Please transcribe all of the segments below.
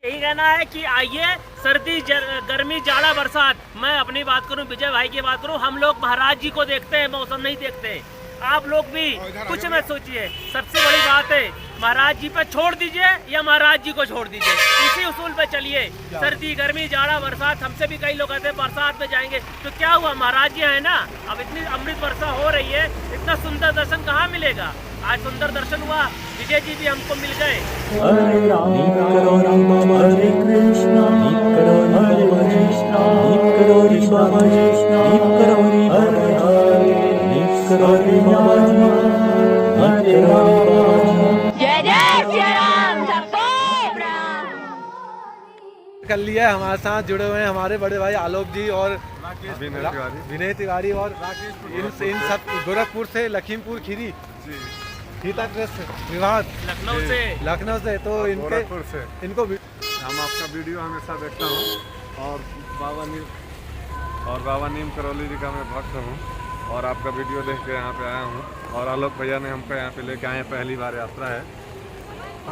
यही कहना है कि आइए सर्दी गर्मी जाड़ा बरसात, मैं अपनी बात करूं, विजय भाई की बात करूं, हम लोग महाराज जी को देखते हैं, मौसम नहीं देखते। आप लोग भी कुछ मत सोचिए, सबसे बड़ी बात है महाराज जी पे छोड़ दीजिए या महाराज जी को छोड़ दीजिए, इसी उसूल पे चलिए। सर्दी गर्मी जाड़ा बरसात, हमसे भी कई लोग कहते हैं बरसात में जाएंगे, तो क्या हुआ, महाराज जी है ना, अब इतनी अमृत वर्षा हो रही है, इतना सुंदर दर्शन कहाँ मिलेगा। आज सुंदर दर्शन हुआ, विजय जी भी हमको मिल गए। हरे राम हरे कृष्णा हरे कृष्णा हरे जय जय श्री राम, सबको प्रणाम। कर लिया है। हमारे साथ जुड़े हुए हैं हमारे बड़े भाई आलोक जी और विनय तिवारी और इन सब गोरखपुर से, लखीमपुर खीरी सीता ट्रस्ट विभाग लखनऊ से तो इनको हम आपका वीडियो हमेशा देखता हूँ और बाबा नीम करौली जी का मैं भक्त हूँ और आपका वीडियो देख के यहाँ पे आया हूँ और आलोक भैया ने हमको यहाँ पे लेके आए, पहली बार यात्रा है।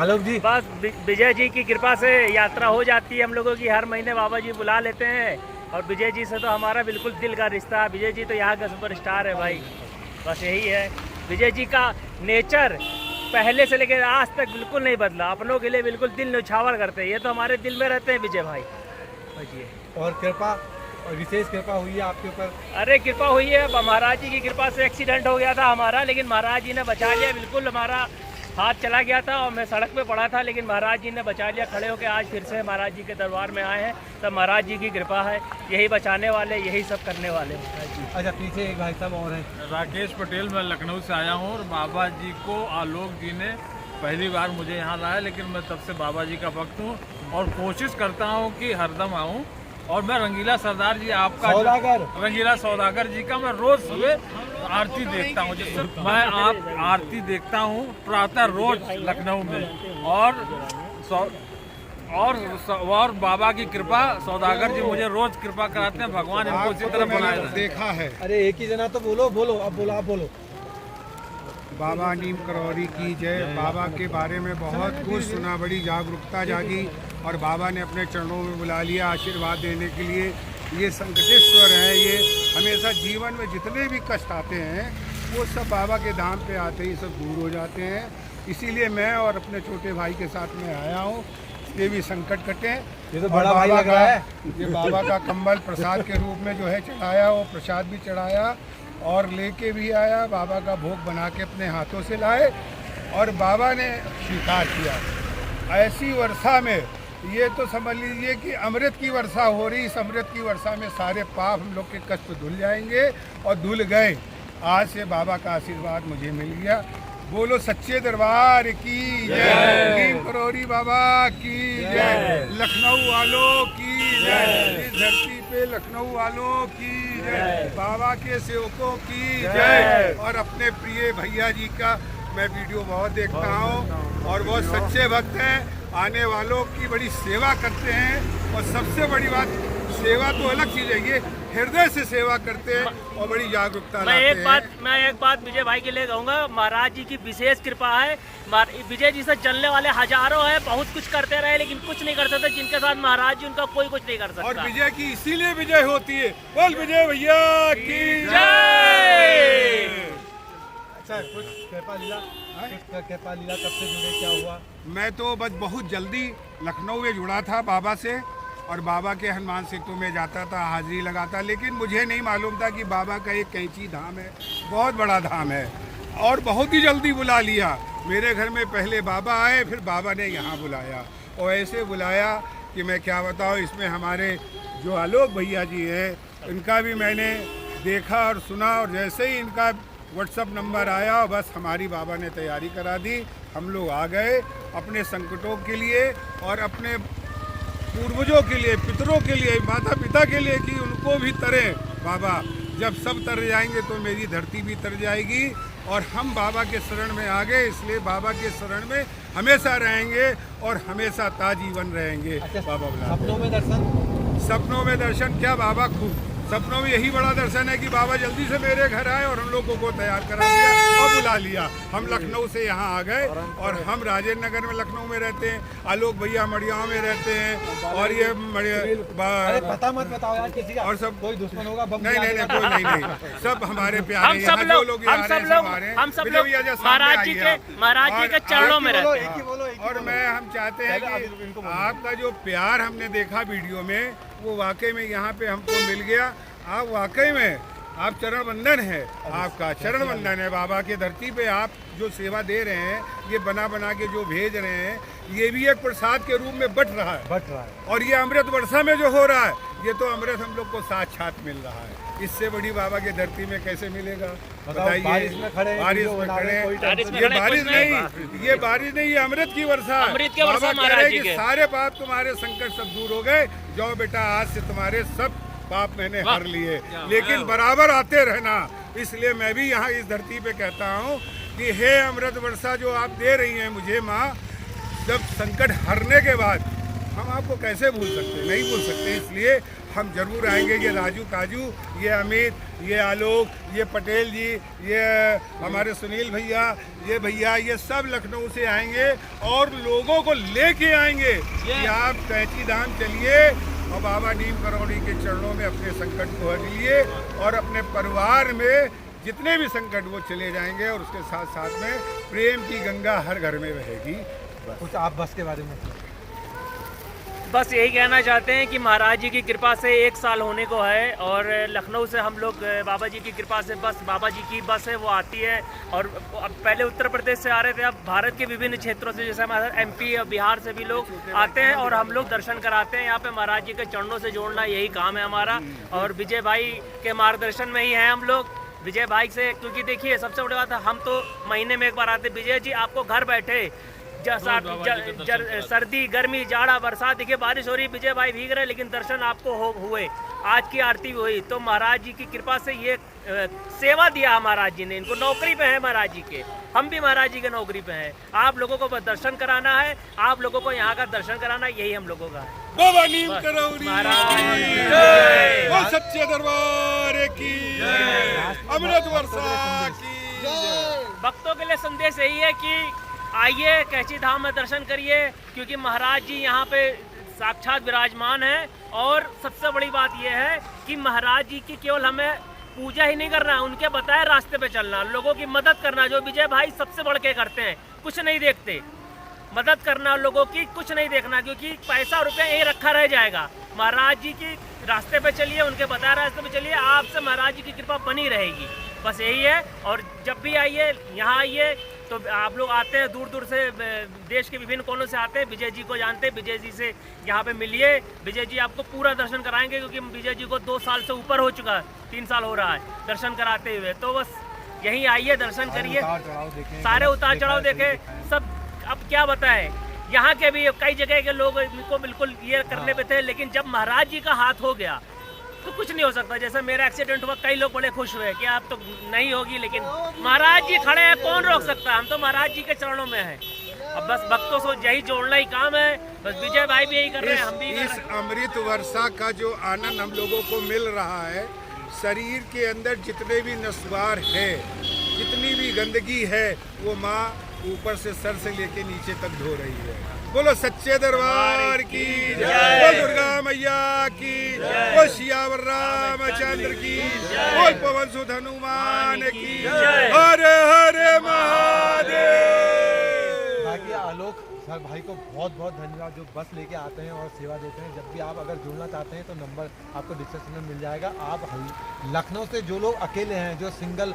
आलोक जी बस विजय जी की कृपा से यात्रा हो जाती है हम लोगों की, हर महीने बाबा जी बुला लेते हैं और विजय जी से तो हमारा बिल्कुल दिल का रिश्ता, विजय जी तो यहाँ का सुपरस्टार है भाई, बस यही है। विजय जी का नेचर पहले से लेकर आज तक बिल्कुल नहीं बदला, अपनों के लिए बिल्कुल दिल न्यौछावर करते हैं, ये तो हमारे दिल में रहते हैं विजय भाई। और कृपा और विशेष कृपा हुई है आपके ऊपर। अरे कृपा हुई है, महाराज जी की कृपा से एक्सीडेंट हो गया था हमारा, लेकिन महाराज जी ने बचा लिया, बिल्कुल हमारा हाथ चला गया था और मैं सड़क पे पड़ा था, लेकिन महाराज जी ने बचा लिया, खड़े होकर आज फिर से महाराज जी के दरबार में आए हैं, तब महाराज जी की कृपा है, यही बचाने वाले, यही सब करने वाले महाराज जी। अच्छा पीछे एक भाई साहब और हैं। राकेश पटेल, मैं लखनऊ से आया हूँ और बाबा जी को आलोक जी ने पहली बार मुझे यहाँ लाया, लेकिन मैं तब से बाबा जी का भक्त हूँ और कोशिश करता हूँ कि हरदम आऊँ। और मैं रंगीला सरदार जी आपका रंगीला सौदागर जी का मैं रोज सुबह आरती देखता हूँ, जिससे मैं आप आरती देखता हूँ प्रातः रोज लखनऊ में और बाबा की कृपा, सौदागर जी मुझे रोज कृपा कराते हैं, भगवान इनको इसी तरह बनाए रखें। देखा है। अरे एक ही जना तो बोलो अब बोलो। बाबा नीम करौली की जय। बाबा के बारे में बहुत कुछ सुना, बड़ी जागरूकता जागी और बाबा ने अपने चरणों में बुला लिया आशीर्वाद देने के लिए। ये संकटेश्वर है, ये हमेशा जीवन में जितने भी कष्ट आते हैं वो सब बाबा के धाम पे आते ही सब दूर हो जाते हैं। इसीलिए मैं और अपने छोटे भाई के साथ में आया हूँ, ये भी संकट कटे। ये तो बड़ा भाई लग रहा है। ये बाबा का कंबल प्रसाद के रूप में जो है चढ़ाया, वो प्रसाद भी चढ़ाया और लेके भी आया, बाबा का भोग बना के अपने हाथों से लाए और बाबा ने स्वीकार किया। ऐसी वर्षा में ये तो समझ लीजिए कि अमृत की वर्षा हो रही, इस अमृत की वर्षा में सारे पाप हम लोग के कष्ट धुल जाएंगे और धुल गए। आज से बाबा का आशीर्वाद मुझे मिल गया। बोलो सच्चे दरबार की जय, नीम करौली बाबा की जय, लखनऊ वालों की जय, इस धरती पे लखनऊ वालों की जय, बाबा के सेवकों की जय। और अपने प्रिय भैया जी का मैं वीडियो बहुत देखता हूँ और बहुत सच्चे भक्त हैं, आने वालों की बड़ी सेवा करते हैं और सबसे बड़ी बात, सेवा तो अलग चीज़ है, ये हृदय से सेवा करते हैं और बड़ी जागरूकता लाते हैं। मैं एक बात विजय भाई के लिए कहूँगा, महाराज जी की विशेष कृपा है, विजय जी से चलने वाले हजारों हैं, बहुत कुछ करते रहे लेकिन कुछ नहीं कर सकते, जिनके साथ महाराज जी उनका कोई कुछ नहीं कर सकता। और विजय की इसीलिए विजय होती है। बोल विजय भैया की जय। अच्छा कुछ कृपा लीला कब से जुड़े, क्या हुआ? मैं तो बस बहुत जल्दी लखनऊ में जुड़ा था बाबा से और बाबा के हनुमान सेतु में जाता था, हाजिरी लगाता, लेकिन मुझे नहीं मालूम था कि बाबा का एक कैंची धाम है, बहुत बड़ा धाम है और बहुत ही जल्दी बुला लिया। मेरे घर में पहले बाबा आए, फिर बाबा ने यहाँ बुलाया और ऐसे बुलाया कि मैं क्या बताऊँ। इसमें हमारे जो आलोक भैया जी हैं, इनका भी मैंने देखा और सुना और जैसे ही इनका व्हाट्सअप नंबर आया, बस हमारी बाबा ने तैयारी करा दी, हम लोग आ गए अपने संकटों के लिए और अपने पूर्वजों के लिए, पितरों के लिए, माता पिता के लिए कि उनको भी तरे बाबा। जब सब तर जाएंगे तो मेरी धरती भी तर जाएगी और हम बाबा के शरण में आ गए, इसलिए बाबा के शरण में हमेशा रहेंगे और हमेशा ताजीवन रहेंगे। अच्छा, बाबा सपनों में दर्शन क्या बाबा खूब सपनों में यही बड़ा दर्शन है कि बाबा जल्दी से मेरे घर आए और हम लोगों को तैयार करा दिया और बुला लिया। हम लखनऊ से यहाँ आ गए और हम राजेंद्र नगर में लखनऊ में रहते हैं, आलोक भैया मड़ियाओं में रहते हैं और ये पता मत बताओ यार किसी का, और सब कोई दुश्मन होगा बम नहीं नहीं कोई नहीं, सब हमारे प्यारे हम सब लोग महाराज जी के चरणों में रहते हैं। और हम चाहते हैं कि आपका जो प्यार हमने देखा वीडियो में वो वाकई में यहाँ पे हमको मिल गया। आप वाकई में आप चरण वंदन है, आपका चरण वंदन है। बाबा के धरती पे आप जो सेवा दे रहे हैं, ये बना बना के जो भेज रहे हैं, ये भी एक प्रसाद के रूप में बट रहा है। और ये अमृत वर्षा में जो हो रहा है, ये तो अमृत हम लोग को साक्षात मिल रहा है। इससे बड़ी बाबा की धरती में कैसे मिलेगा बताइए। बारिश में खड़े, ये बारिश नहीं, ये अमृत की वर्षा है। बाबा कह रहे हैं कि सारे पाप तुम्हारे संकट सब दूर हो गए, जाओ बेटा आज से तुम्हारे सब पाप मैंने हर लिए, लेकिन बराबर आते रहना। इसलिए मैं भी यहाँ इस धरती पे कहता हूँ कि हे अमृत वर्षा जो आप दे रही हैं मुझे माँ, जब संकट हरने के बाद हम आपको कैसे भूल सकते, नहीं भूल सकते। इसलिए हम जरूर आएंगे। ये राजू काजू, ये अमित, ये आलोक, ये पटेल जी, ये हमारे सुनील भैया, ये भैया, ये सब लखनऊ से आएंगे और लोगों को लेके आएंगे कि आप कैची धाम चलिए और बाबा नीम करोड़ी के चरणों में अपने संकट को हरिए और अपने परिवार में जितने भी संकट वो चले जाएंगे। और उसके साथ साथ में प्रेम की गंगा हर घर में बहेगी। कुछ आप बस के बारे में बस यही कहना चाहते हैं कि महाराज जी की कृपा से 1 साल होने को है और लखनऊ से हम लोग बाबा जी की कृपा से बस बाबा जी की बस है वो आती है। और अब पहले उत्तर प्रदेश से आ रहे थे, अब भारत के विभिन्न क्षेत्रों से, जैसे हमारे MP और बिहार से भी लोग आते हैं और हम लोग दर्शन कराते हैं। यहाँ पे महाराज जी के चरणों से जोड़ना यही काम है हमारा। और विजय भाई के मार्गदर्शन में ही हैं हम लोग, विजय भाई से। क्योंकि देखिए सबसे बड़ी बात है, हम तो महीने में एक बार आते। विजय जी आपको घर बैठे सर्दी गर्मी जाड़ा बरसात, देखिए बारिश हो रही, विजय भाई भीग रहे, लेकिन दर्शन आपको हुए। आज की आरती हुई तो महाराज जी की कृपा से ये सेवा दिया महाराज जी ने। इनको नौकरी पे है महाराज जी के, हम भी महाराज जी के नौकरी पे हैं। आप लोगों को बस दर्शन कराना है, आप लोगों को यहाँ का दर्शन कराना, यही हम लोगों का है। बाबा नीम करोड़ी सच्चे दरबार की अमृत वर्षा की। भक्तों के लिए संदेश यही है कि आइए कैची धाम में दर्शन करिए, क्योंकि महाराज जी यहाँ पे साक्षात विराजमान हैं। और सबसे बड़ी बात यह है कि महाराज जी की केवल हमें पूजा ही नहीं करना, उनके बताए रास्ते पे चलना, लोगों की मदद करना, जो विजय भाई सबसे बढ़ के करते हैं। कुछ नहीं देखते, मदद करना लोगों की, कुछ नहीं देखना, क्योंकि पैसा रुपया यही रखा रह जाएगा। महाराज जी की रास्ते पे चलिए, उनके बताए रास्ते पे चलिए, आपसे महाराज जी की कृपा बनी रहेगी। बस यही है। और जब भी आइए, यहाँ आइए, तो आप लोग आते हैं दूर दूर से, देश के विभिन्न कोनों से आते हैं। विजय जी को जानते हैं, विजय जी से यहाँ पे मिलिए, विजय जी आपको पूरा दर्शन कराएंगे। क्योंकि विजय जी को 2 साल से ऊपर हो चुका है, 3 साल हो रहा है दर्शन कराते हुए। तो बस यहीं आइए, दर्शन करिए, सारे उतार चढ़ाव देखें सब। अब क्या बताएं, यहाँ के भी कई जगह के लोग इनको बिल्कुल ये करने पे थे, लेकिन जब महाराज जी का हाथ हो गया तो कुछ नहीं हो सकता। जैसे मेरा एक्सीडेंट हुआ, कई लोग बड़े खुश हुए कि आप तो नहीं होगी, लेकिन महाराज जी खड़े हैं, कौन रोक सकता है। हम तो महाराज जी के चरणों में हैं। अब बस भक्तों से यही जोड़ना ही काम है। बस विजय भाई भी यही कर रहे हैं, हम भी इस अमृत वर्षा का जो आनंद हम लोगों को मिल रहा है, शरीर के अंदर जितने भी नस्वार है, जितनी भी गंदगी है, वो माँ ऊपर से सर से लेके नीचे तक धो रही है। बोलो सच्चे दरबार की जय, बोल दुर्गा मैया की जय, बोल सियावर रामचंद्र की, बोल पवन सुत हनुमान की जय, हर हर महादेव। बाकी आलोक सर भाई को बहुत बहुत धन्यवाद, जो बस लेके आते हैं और सेवा देते हैं। जब भी आप अगर जुड़ना चाहते हैं तो नंबर आपको डिस्क्रिप्शन में मिल जाएगा। आप लखनऊ से जो लोग अकेले हैं, जो सिंगल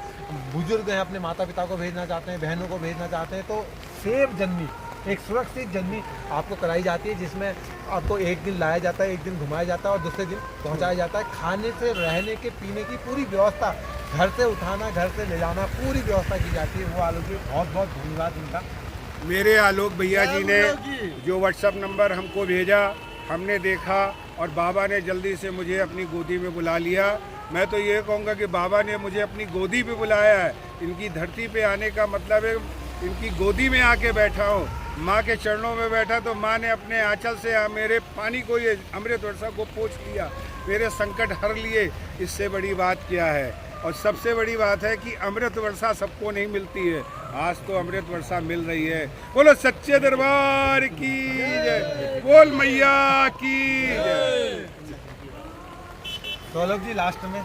बुजुर्ग हैं, अपने माता पिता को भेजना चाहते हैं, बहनों को भेजना चाहते हैं, तो सेफ जर्नी, एक सुरक्षित जर्नी आपको कराई जाती है, जिसमें आपको एक दिन लाया जाता है, एक दिन घुमाया जाता है और दूसरे दिन पहुंचाया जाता है। खाने से, रहने के, पीने की पूरी व्यवस्था, घर से उठाना, घर से ले जाना, पूरी व्यवस्था की जाती है। वो आलोक जी बहुत बहुत धन्यवाद इनका। मेरे आलोक भैया जी ने जो व्हाट्सएप नंबर हमको भेजा, हमने देखा और बाबा ने जल्दी से मुझे अपनी गोदी में बुला लिया। मैं तो ये कहूँगा कि बाबा ने मुझे अपनी गोदी पे बुलाया है। इनकी धरती पे आने का मतलब है इनकी गोदी में आके बैठा हूँ। माँ के चरणों में बैठा तो माँ ने अपने आंचल से मेरे पानी को, ये अमृत वर्षा को पोंछ लिया, मेरे संकट हर लिए। इससे बड़ी बात क्या है? और सबसे बड़ी बात है कि अमृत वर्षा सबको नहीं मिलती है, आज तो अमृत वर्षा मिल रही है। बोलो सच्चे दरबार की जय, बोल मैया की जय। तो आलोक जी लास्ट में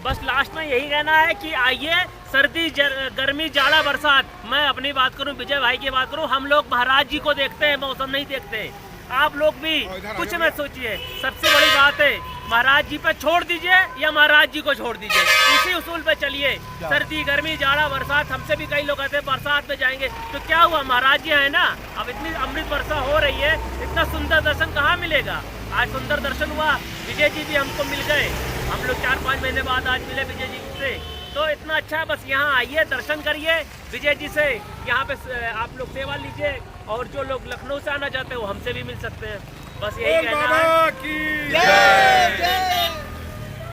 बस लास्ट में यही कहना है कि आइए, सर्दी गर्मी जाड़ा बरसात, मैं अपनी बात करूं, विजय भाई की बात करूं, हम लोग महाराज जी को देखते हैं, मौसम नहीं देखते। आप लोग भी कुछ मत सोचिए, सबसे बड़ी बात है महाराज जी पे छोड़ दीजिए या महाराज जी को छोड़ दीजिए, इसी उसूल पे चलिए। सर्दी गर्मी जाड़ा बरसात, हमसे भी कई लोग कहते हैं बरसात में जाएंगे, तो क्या हुआ, महाराज जी है ना। अब इतनी अमृत वर्षा हो रही है, इतना सुंदर दर्शन कहाँ मिलेगा। आज सुंदर दर्शन हुआ, विजय जी भी हमको मिल गए, हम लोग 4-5 महीने बाद आज मिले विजय जी से, तो इतना अच्छा है। बस यहाँ आइए, दर्शन करिए विजय जी से, यहाँ पे आप लोग सेवा लीजिए, और जो लोग लखनऊ से आना चाहते हैं वो हमसे भी मिल सकते हैं। बस यही कहना है। बाबा की जय।